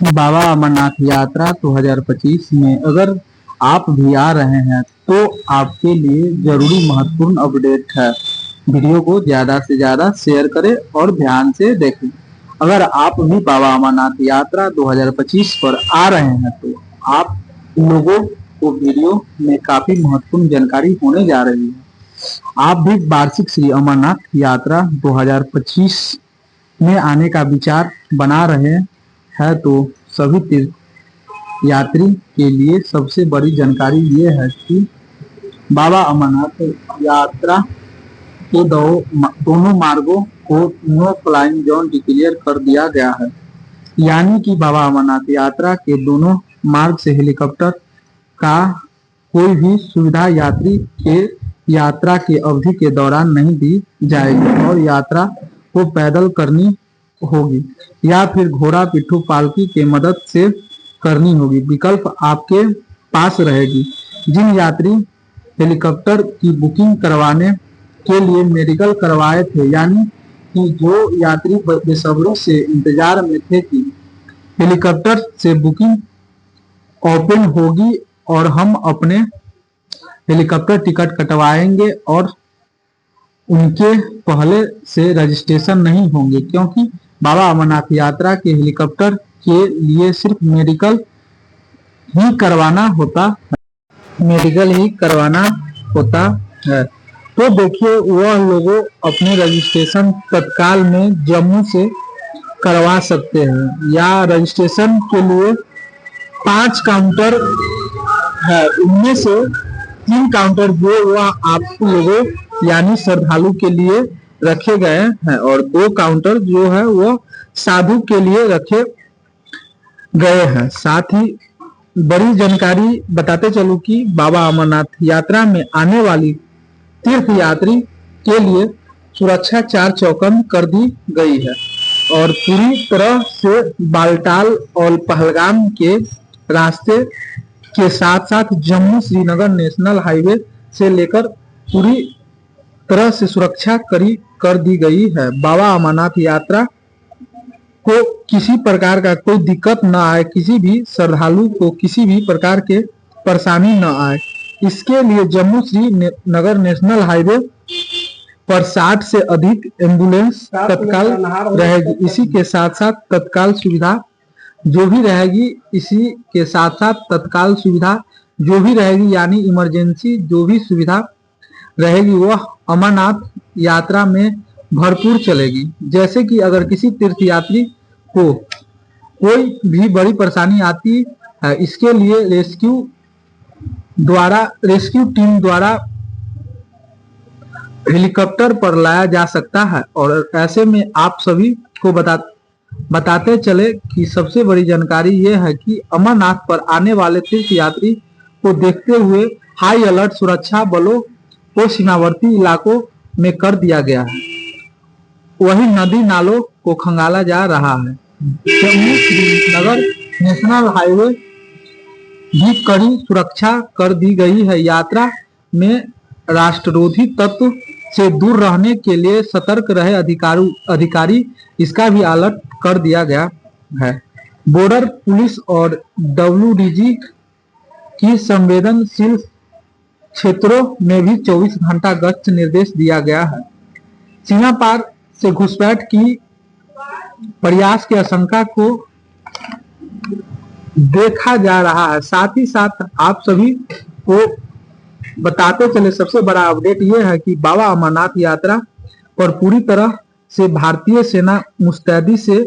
बाबा अमरनाथ यात्रा 2025 में अगर आप भी आ रहे हैं तो आपके लिए जरूरी महत्वपूर्ण अपडेट है। वीडियो को ज्यादा से ज्यादा शेयर करें और ध्यान से देखें। अगर आप भी बाबा अमरनाथ यात्रा 2025 पर आ रहे हैं तो आप लोगों को वीडियो में काफी महत्वपूर्ण जानकारी होने जा रही है। आप भी वार्षिक श्री अमरनाथ यात्रा 2025 में आने का विचार बना रहे है तो सभी तीर्थ यात्री के लिए सबसे बड़ी जानकारी ये है कि बाबा अमरनाथ यात्रा के दोनों मार्गों को नो फ्लाइंग जोन डिक्लेयर कर दिया गया है। यानी कि बाबा अमरनाथ यात्रा के दोनों मार्ग से हेलीकॉप्टर का कोई भी सुविधा यात्री के यात्रा की अवधि के दौरान नहीं दी जाएगी और यात्रा को पैदल करनी होगी या फिर घोड़ा पिट्ठू पालकी के मदद से करनी होगी। विकल्प आपके पास रहेगी। जिन यात्री हेलीकॉप्टर की बुकिंग करवाने के लिए मेडिकल करवाए थे, यानी कि जो यात्री बेसब्री से इंतजार में थे कि हेलीकॉप्टर से बुकिंग ओपन होगी और हम अपने हेलीकॉप्टर टिकट कटवाएंगे और उनके पहले से रजिस्ट्रेशन नहीं होंगे, क्योंकि बाबा अमरनाथ यात्रा के हेलीकॉप्टर के लिए सिर्फ मेडिकल ही करवाना होता है। तो देखिए, वह लोगों अपने रजिस्ट्रेशन तत्काल में जम्मू से करवा सकते हैं या रजिस्ट्रेशन के लिए 5 काउंटर है, उनमें से 3 काउंटर जो वह आप लोगों यानी श्रद्धालु के लिए रखे गए हैं और 2 काउंटर जो है वो साधु के लिए रखे गए हैं। साथ ही बड़ी जानकारी बताते चलूं कि बाबा अमरनाथ यात्रा में आने वाली तीर्थ यात्री के लिए सुरक्षा 4 चौकन्द कर दी गई है और पूरी तरह से बालटाल और पहलगाम के रास्ते के साथ साथ जम्मू श्रीनगर नेशनल हाईवे से लेकर पूरी तरह से सुरक्षा कर दी गई है। बाबा अमरनाथ यात्रा को किसी प्रकार का कोई दिक्कत न आए, किसी भी श्रद्धालु को किसी भी प्रकार के परेशानी न आए, इसके लिए जम्मू श्रीनगर नेशनल हाईवे पर 60 से अधिक एम्बुलेंस तत्काल रहेगी। इसी के साथ साथ तत्काल सुविधा जो भी रहेगी यानी इमरजेंसी जो भी सुविधा रहेगी वह अमरनाथ यात्रा में भरपूर चलेगी। जैसे कि अगर किसी तीर्थ यात्री को कोई भी बड़ी परेशानी आती है, इसके लिए रेस्क्यू टीम द्वारा हेलीकॉप्टर पर लाया जा सकता है। और ऐसे में आप सभी को बताते चले कि सबसे बड़ी जानकारी यह है कि अमरनाथ पर आने वाले तीर्थ यात्री को देखते हुए हाई अलर्ट सुरक्षा बलों को सीमावर्ती इलाकों में कर दिया गया है। वही नदी नालों को खंगाला जा रहा है। जम्मू श्रीनगर नेशनल हाईवे भी कड़ी सुरक्षा कर दी गई है। यात्रा में राष्ट्ररोधी तत्व से दूर रहने के लिए सतर्क रहे अधिकारी इसका भी अलर्ट कर दिया गया है। बॉर्डर पुलिस और WDG की संवेदनशील क्षेत्रों में भी 24 घंटा गश्त निर्देश दिया गया है। सीमा पार से घुसपैठ की प्रयास की आशंका को देखा जा रहा है। साथ ही साथ आप सभी को बताते चले सबसे बड़ा अपडेट यह है कि बाबा अमरनाथ यात्रा पर पूरी तरह से भारतीय सेना मुस्तैदी से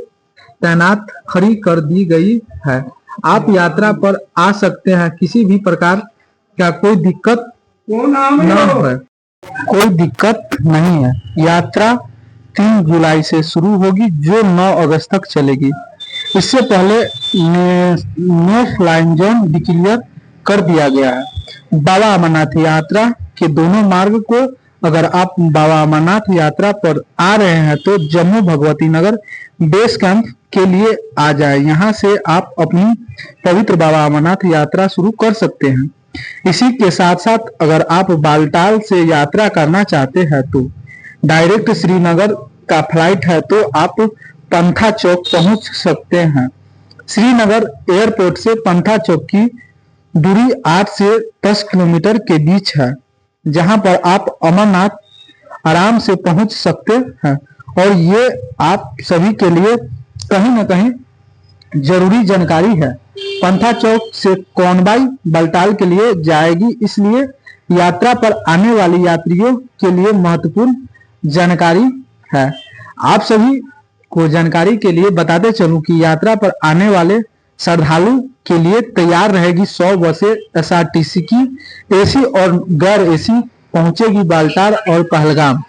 तैनात खड़ी कर दी गई है। आप यात्रा पर आ सकते हैं, किसी भी प्रकार का कोई दिक्कत नहीं है। यात्रा 3 जुलाई से शुरू होगी जो 9 अगस्त तक चलेगी। इससे पहले नो फ्लाइंग जोन डिक्लेयर कर दिया गया है। बाबा अमरनाथ यात्रा के दोनों मार्ग को अगर आप बाबा अमरनाथ यात्रा पर आ रहे हैं तो जम्मू भगवती नगर बेस कैंप के लिए आ जाए। यहाँ से आप अपनी पवित्र बाबा अमरनाथ यात्रा शुरू कर सकते हैं। इसी के साथ साथ अगर आप बालटाल से यात्रा करना चाहते हैं तो डायरेक्ट श्रीनगर का फ्लाइट है तो आप पंथा चौक पहुंच सकते हैं। श्रीनगर एयरपोर्ट से पंथा चौक की दूरी 8 से 10 किलोमीटर के बीच है, जहां पर आप अमरनाथ आराम से पहुंच सकते हैं। और ये आप सभी के लिए कहीं न कहीं जरूरी जानकारी है। पंथा चौक से कौनवाई बलटाल के लिए जाएगी, इसलिए यात्रा पर आने वाले यात्रियों के लिए महत्वपूर्ण जानकारी है। आप सभी को जानकारी के लिए बताते चलूं कि यात्रा पर आने वाले श्रद्धालु के लिए तैयार रहेगी 100 बसें एसआरटीसी की, एसी और गैर एसी पहुंचेगी बालटाल और पहलगाम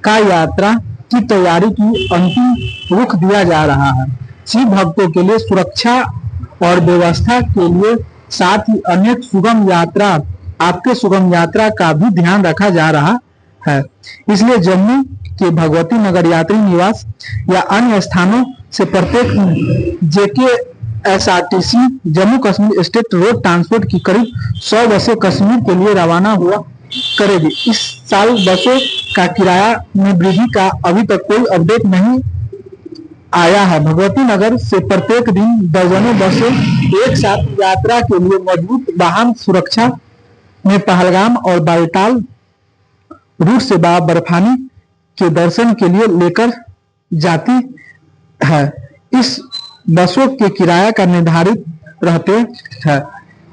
का यात्रा की तैयारी की अंतिम रुख दिया जा रहा है। शिव भक्तों के लिए सुरक्षा और व्यवस्था के लिए साथ ही अनेक सुगम यात्रा आपके सुगम यात्रा का भी ध्यान रखा जा रहा है। इसलिए जम्मू के भगवती नगर यात्री निवास या अन्य स्थानों से प्रत्येक JK SRTC Jammu Kashmir state road transport की करीब 100 बसें कश्मीर के लिए रवाना हुआ करेगी। इस साल बसों का किराया में वृद्धि का अभी तक कोई अपडेट नहीं आया है। भगवती नगर से प्रत्येक दिन दर्जनों बसें एक साथ यात्रा के लिए मजबूत वाहन सुरक्षा में पहलगाम और बालटाल रूट से बाबा बर्फानी के दर्शन के लिए लेकर जाती है। इस बसों के किराया का निर्धारित रहते हैं।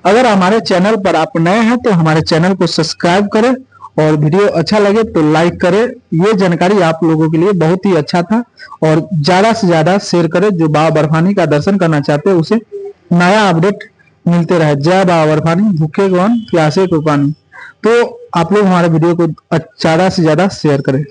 अगर हमारे चैनल पर आप नए हैं तो हमारे चैनल को सब्सक्राइब करें और वीडियो अच्छा लगे तो लाइक करें। ये जानकारी आप लोगों के लिए बहुत ही अच्छा था और ज्यादा से ज्यादा शेयर करें। जो बाबा बर्फानी का दर्शन करना चाहते हैं उसे नया अपडेट मिलते रहे। जय बाबा बर्फानी, भूखे कौन प्यासे को पानी। तो आप लोग हमारे वीडियो को ज्यादा से ज्यादा शेयर करें।